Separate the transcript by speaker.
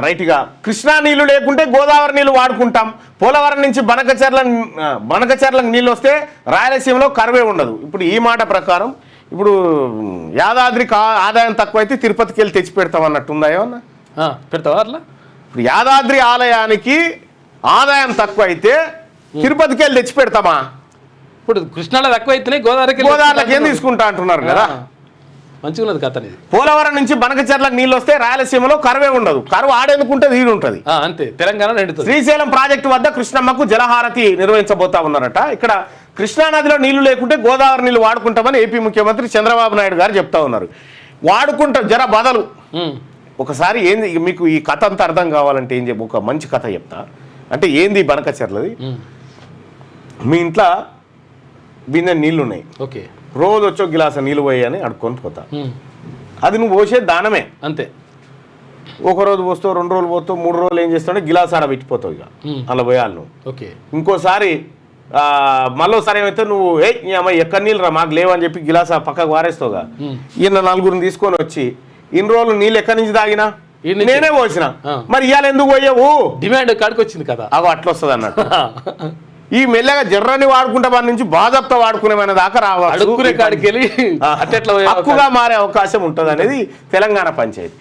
Speaker 1: రైట్గా కృష్ణా నీళ్లు లేకుంటే గోదావరి నీళ్లు వాడుకుంటాం. పోలవరం నుంచి బనకచెర్లకు నీళ్ళు వస్తే రాయలసీమలో కరువే ఉండదు. ఇప్పుడు ఈ మాట ప్రకారం ఇప్పుడు యాదాద్రికి ఆదాయం తక్కువైతే తిరుపతికి వెళ్ళి తెచ్చి పెడతాం అన్నట్టు ఉందా ఏమన్నా?
Speaker 2: పెడతావా అట్లా?
Speaker 1: ఇప్పుడు యాదాద్రి ఆలయానికి ఆదాయం తక్కువ అయితే తిరుపతికి వెళ్ళి తెచ్చి పెడతామా?
Speaker 2: ఇప్పుడు కృష్ణాలో తక్కువ అయితేనే
Speaker 1: గోదావరికి ఏం తీసుకుంటా అంటున్నారు కదా.
Speaker 2: మంచిగా ఉన్నది కథ.
Speaker 1: పోలవరం నుంచి బనకచెర్లకు నీళ్ళు వస్తే రాయలసీమలో కరువే ఉండదు. కరువు ఆడేందుకుంటే నీరు ఉంటుంది.
Speaker 2: అంతే, తెలంగాణ నిండుతుంది.
Speaker 1: శ్రీశైలం ప్రాజెక్టు వద్ద కృష్ణమ్మకు జలహారతి నిర్వహించబోతా ఉన్నారట. ఇక్కడ కృష్ణానదిలో నీళ్లు లేకుంటే గోదావరి నీళ్లు వాడుకుంటామని ఏపీ ముఖ్యమంత్రి చంద్రబాబు నాయుడు గారు చెప్తా ఉన్నారు. వాడుకుంటాం జర బదలు. ఒకసారి ఏంది మీకు ఈ కథ అంతా అర్థం కావాలంటే ఏం చెప్పు, ఒక మంచి కథ చెప్తా. అంటే ఏంది బనకచెర్లది, మీ ఇంట్లో బిందె నీళ్ళు ఉన్నాయి,
Speaker 2: ఓకే,
Speaker 1: రోజు వచ్చో గిలాస నీళ్ళు పోయి అడుక్కొని పోతా. అది నువ్వు పోసే దానమే అంతే. ఒకరోజు పోస్తావు, 2 రోజులు పోతావు, 3 రోజులు ఏం చేస్తావు, గిలాస్ ఆడ పెట్టిపోతావు. ఇక అలా పోయాలి నువ్వు.
Speaker 2: ఓకే,
Speaker 1: ఇంకోసారి మళ్ళీసారి ఏమైతే నువ్వు ఈ అమ్మాయి ఎక్కడ నీళ్ళు రా మాకు లేవని చెప్పి గిలాస పక్కకు వారేస్తావుగా. ఈయన 4గురిని తీసుకొని వచ్చి ఇన్ని రోజులు నీళ్ళు ఎక్కడి నుంచి తాగినా నేనే పోసిన, మరి ఇవాళ ఎందుకు పోయావు?
Speaker 2: డిమాండ్ కాడికి వచ్చింది కదా.
Speaker 1: అవి అట్లా వస్తుంది అన్నట్టు. ఈ మెల్లగా జర్రని వాడుకుంటే వారి నుంచి బాధప్త వాడుకునే దాకా రావాలి,
Speaker 2: కాడికి వెళ్ళి
Speaker 1: హక్కుగా మారే అవకాశం ఉంటుంది అనేది తెలంగాణ పంచాయతీ.